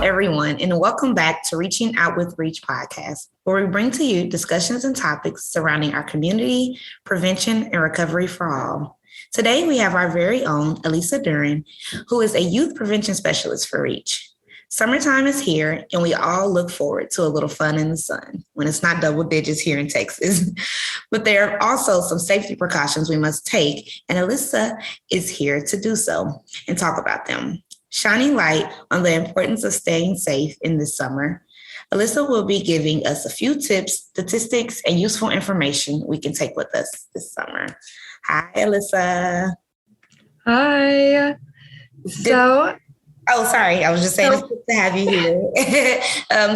everyone, and welcome back to Reaching Out with Reach podcast, where we bring to you discussions and topics surrounding our community, prevention, and recovery for all. Today, we have our very own Elisa Duran, who is a youth prevention specialist for Reach. Summertime is here, and we all look forward to a little fun in the sun when it's not double digits here in Texas. But there are also some safety precautions we must take, and Elisa is here to do so and talk about them. Shining light on the importance of staying safe in this summer, Elisa will be giving us a few tips, statistics, and useful information we can take with us this summer. Hi, Elisa. Hi. Sorry. I was just saying it's good to have you here.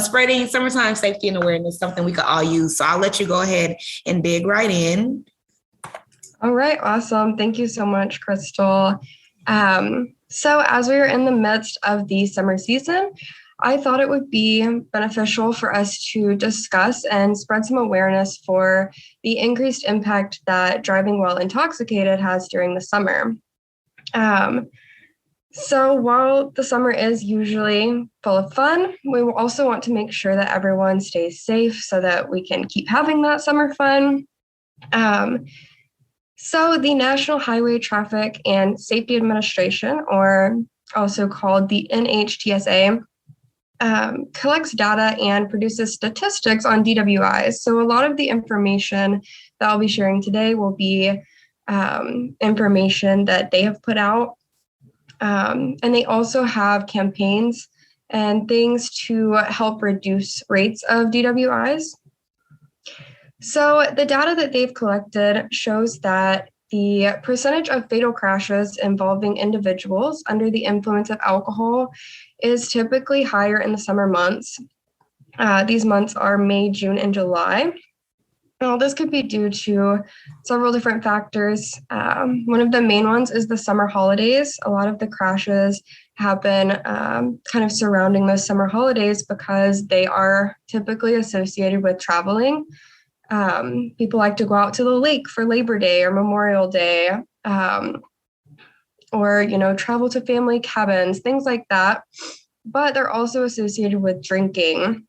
Spreading summertime safety and awareness is something we could all use. So I'll let you go ahead and dig right in. All right. Awesome. Thank you so much, Crystal. So as we are in the midst of the summer season, I thought it would be beneficial for us to discuss and spread some awareness for the increased impact that driving while intoxicated has during the summer. So while the summer is usually full of fun, we will also want to make sure that everyone stays safe so that we can keep having that summer fun. So the National Highway Traffic and Safety Administration, or also called the NHTSA, collects data and produces statistics on DWIs. So a lot of the information that I'll be sharing today will be information that they have put out. And they also have campaigns and things to help reduce rates of DWIs. So the data that they've collected shows that the percentage of fatal crashes involving individuals under the influence of alcohol is typically higher in the summer months. These months are May, June, and July. Now, this could be due to several different factors. One of the main ones is the summer holidays. A lot of the crashes happen kind of surrounding those summer holidays because they are typically associated with traveling. People like to go out to the lake for Labor Day or Memorial Day, or, travel to family cabins, things like that. But they're also associated with drinking.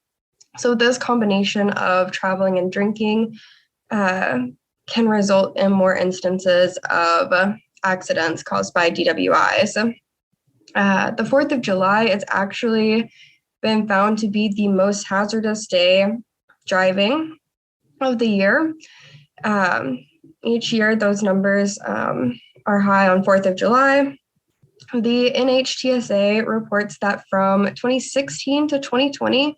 So this combination of traveling and drinking can result in more instances of accidents caused by DWIs. The 4th of July has actually been found to be the most hazardous day driving of the year. Each year, those numbers are high on 4th of July. The NHTSA reports that from 2016 to 2020,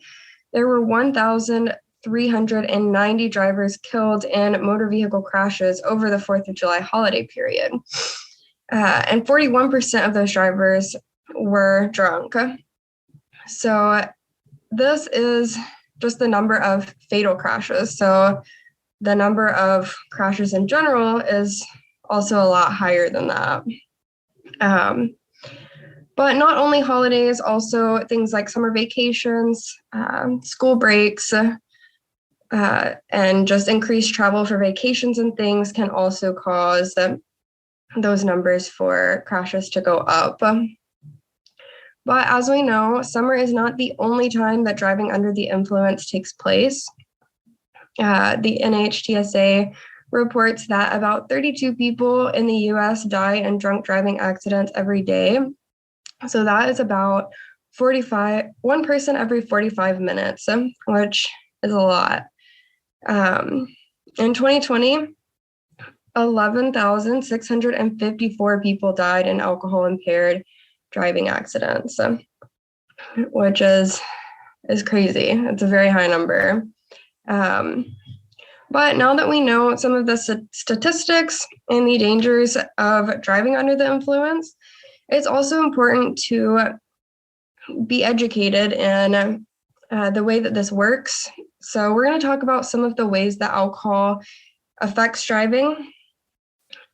there were 1,390 drivers killed in motor vehicle crashes over the 4th of July holiday period. And 41% of those drivers were drunk. So this is just the number of fatal crashes. So the number of crashes in general is also a lot higher than that. But not only holidays, also things like summer vacations, school breaks, and just increased travel for vacations and things can also cause those numbers for crashes to go up. But as we know, summer is not the only time that driving under the influence takes place. The NHTSA reports that about 32 people in the US die in drunk driving accidents every day. So that is about one person every 45 minutes, which is a lot. In 2020, 11,654 people died in alcohol-impaired driving accidents, which is crazy. It's a very high number. But now that we know some of the statistics and the dangers of driving under the influence, it's also important to be educated in the way that this works. So we're going to talk about some of the ways that alcohol affects driving.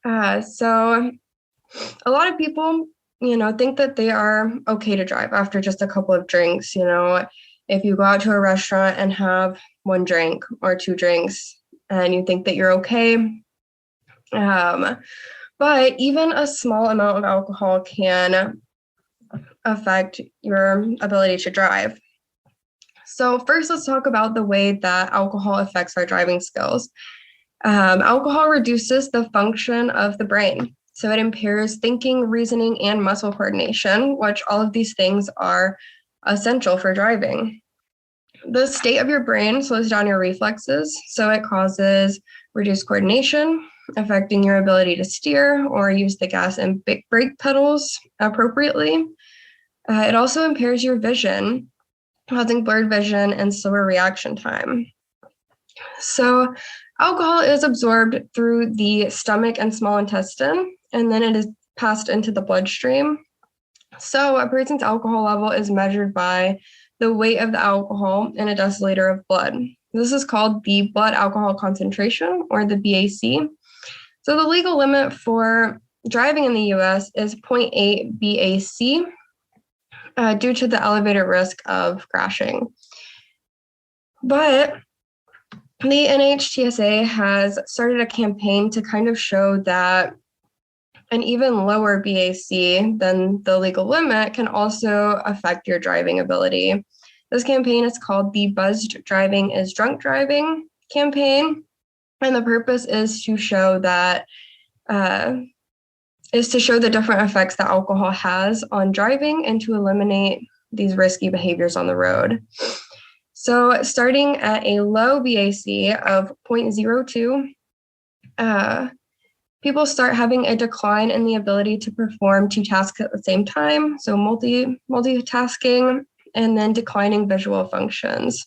So a lot of people, think that they are okay to drive after just a couple of drinks. If you go out to a restaurant and have one drink or two drinks and you think that you're okay. But even a small amount of alcohol can affect your ability to drive. So first, let's talk about the way that alcohol affects our driving skills. Alcohol reduces the function of the brain. So it impairs thinking, reasoning, and muscle coordination, which all of these things are essential for driving. The state of your brain slows down your reflexes, so it causes reduced coordination, affecting your ability to steer or use the gas and brake pedals appropriately. It also impairs your vision, causing blurred vision and slower reaction time. So alcohol is absorbed through the stomach and small intestine, and then it is passed into the bloodstream. So a person's alcohol level is measured by the weight of the alcohol in a deciliter of blood. This is called the blood alcohol concentration, or the BAC. So the legal limit for driving in the US is 0.8 BAC due to the elevated risk of crashing. But the NHTSA has started a campaign to kind of show that an even lower BAC than the legal limit can also affect your driving ability. This campaign is called the Buzzed Driving is Drunk Driving campaign, and the purpose is to show that the different effects that alcohol has on driving and to eliminate these risky behaviors on the road. So starting at a low BAC of 0.02, people start having a decline in the ability to perform two tasks at the same time, so multitasking, and then declining visual functions.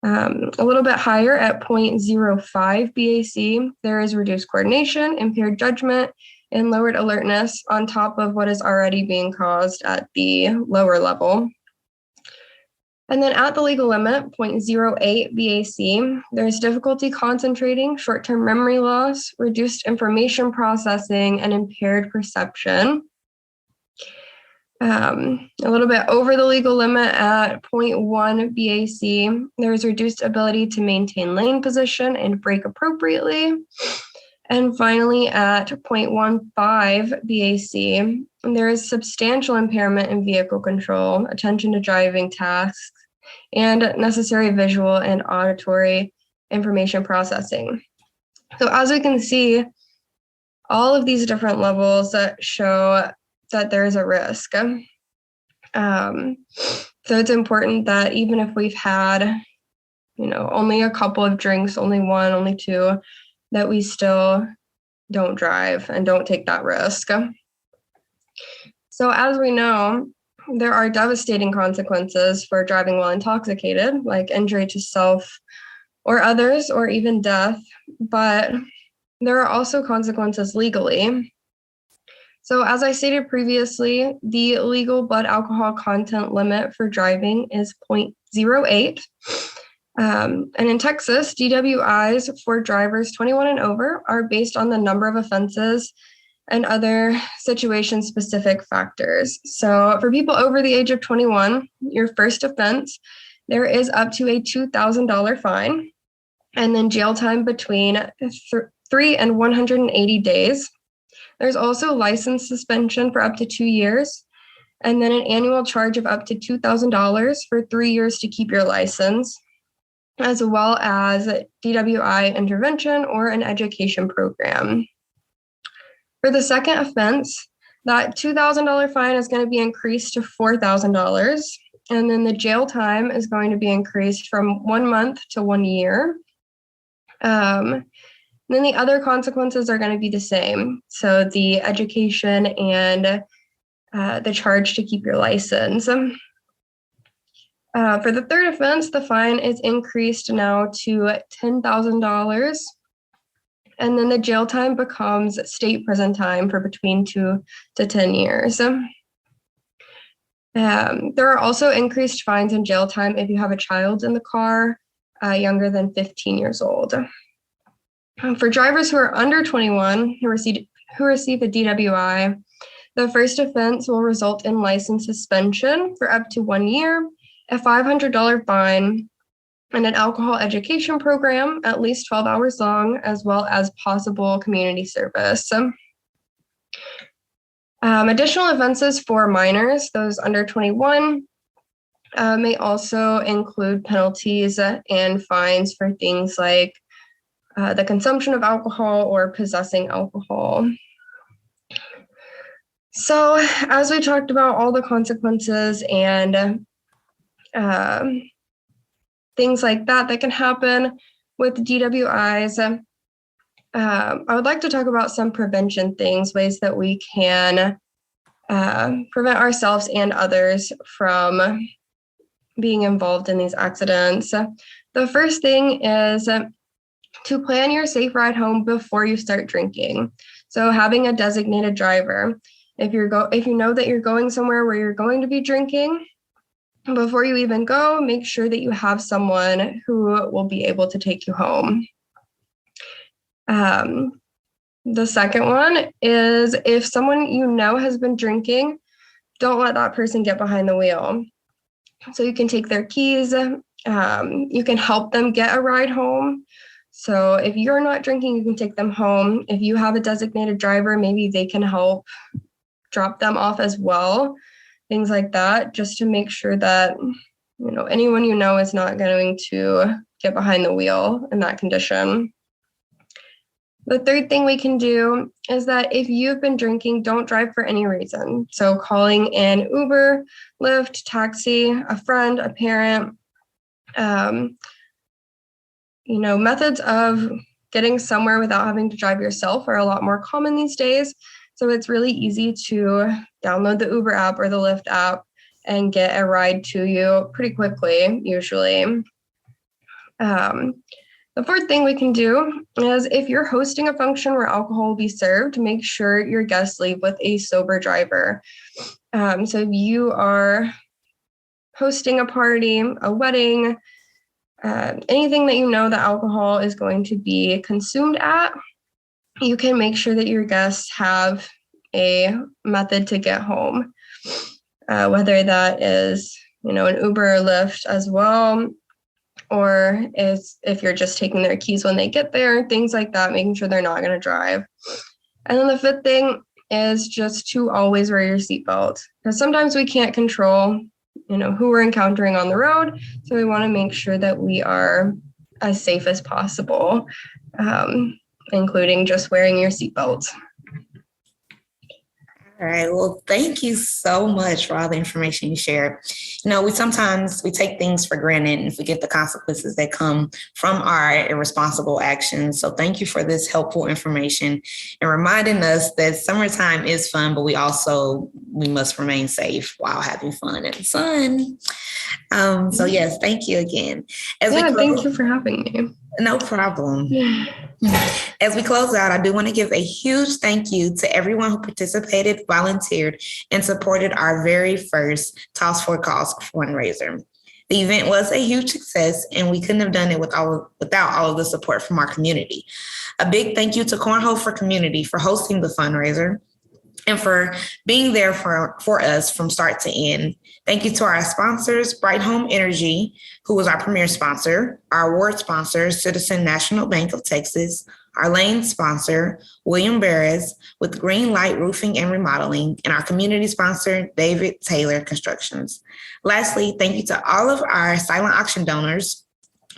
A little bit higher at 0.05 BAC, there is reduced coordination, impaired judgment, and lowered alertness on top of what is already being caused at the lower level. And then at the legal limit, 0.08 BAC, there's difficulty concentrating, short-term memory loss, reduced information processing, and impaired perception. A little bit over the legal limit at 0.1 BAC, there's reduced ability to maintain lane position and brake appropriately. And finally, at 0.15 BAC, there is substantial impairment in vehicle control, attention to driving tasks, and necessary visual and auditory information processing. So as we can see, all of these different levels that show that there is a risk. So it's important that even if we've had, only a couple of drinks, only one, only two, that we still don't drive and don't take that risk. So as we know, there are devastating consequences for driving while intoxicated, like injury to self or others, or even death, but there are also consequences legally. So as I stated previously, the legal blood alcohol content limit for driving is 0.08. And in Texas, DWIs for drivers 21 and over are based on the number of offenses and other situation-specific factors. So for people over the age of 21, your first offense, there is up to a $2,000 fine, and then jail time between 3 and 180 days. There's also license suspension for up to 2 years, and then an annual charge of up to $2,000 for 3 years to keep your license, as well as DWI intervention or an education program. For the second offense, that $2,000 fine is going to be increased to $4,000, and then the jail time is going to be increased from 1 month to 1 year. Then the other consequences are going to be the same. So the education and the charge to keep your license. For the third offense, the fine is increased now to $10,000. And then the jail time becomes state prison time for between 2 to 10 years. There are also increased fines and jail time if you have a child in the car younger than 15 years old. For drivers who are under 21 who receive a DWI, the first offense will result in license suspension for up to 1 year, a $500 fine, and an alcohol education program at least 12 hours long, as well as possible community service. Additional offenses for minors, those under 21, may also include penalties and fines for things like the consumption of alcohol or possessing alcohol. So as we talked about all the consequences and things like that can happen with DWIs, I would like to talk about some prevention things, ways that we can prevent ourselves and others from being involved in these accidents. The first thing is to plan your safe ride home before you start drinking. So having a designated driver. If you know that you're going somewhere where you're going to be drinking, before you even go, make sure that you have someone who will be able to take you home. The second one is if someone you know has been drinking, don't let that person get behind the wheel. So you can take their keys, you can help them get a ride home. So if you're not drinking, you can take them home. If you have a designated driver, maybe they can help drop them off as well. Things like that, just to make sure that anyone you know is not going to get behind the wheel in that condition. The third thing we can do is that if you've been drinking, don't drive for any reason. So calling an Uber, Lyft, taxi, a friend, a parent, methods of getting somewhere without having to drive yourself are a lot more common these days. So it's really easy to download the Uber app or the Lyft app and get a ride to you pretty quickly, usually. The fourth thing we can do is if you're hosting a function where alcohol will be served, make sure your guests leave with a sober driver. So if you are hosting a party, a wedding, anything that you know that alcohol is going to be consumed at, you can make sure that your guests have a method to get home, whether that is, an Uber or Lyft as well, or if you're just taking their keys when they get there, things like that, making sure they're not going to drive. And then the fifth thing is just to always wear your seatbelt, because sometimes we can't control, who we're encountering on the road. So we want to make sure that we are as safe as possible, including just wearing your seatbelt. All right. Well, thank you so much for all the information you shared. We sometimes take things for granted and forget the consequences that come from our irresponsible actions. So thank you for this helpful information and reminding us that summertime is fun, but we must remain safe while having fun in the sun. So yes, thank you again. Thank you for having me. No problem. As we close out, I do want to give a huge thank you to everyone who participated, volunteered, and supported our very first Toss for a Cause fundraiser. The event was a huge success, and we couldn't have done it without all of the support from our community. A big thank you to Cornhole for Community for hosting the fundraiser and for being there for us from start to end. Thank you to our sponsors, Bright Home Energy, who was our premier sponsor, our award sponsor, Citizen National Bank of Texas, our lane sponsor, William Barres with Green Light Roofing and Remodeling, and our community sponsor, David Taylor Constructions. Lastly, thank you to all of our silent auction donors,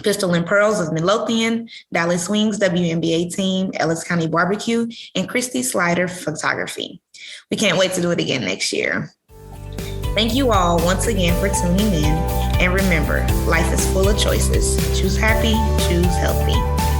Pistol and Pearls of Midlothian, Dallas Wings WNBA team, Ellis County Barbecue, and Christy Slider Photography. We can't wait to do it again next year. Thank you all once again for tuning in. And remember, life is full of choices. Choose happy, choose healthy.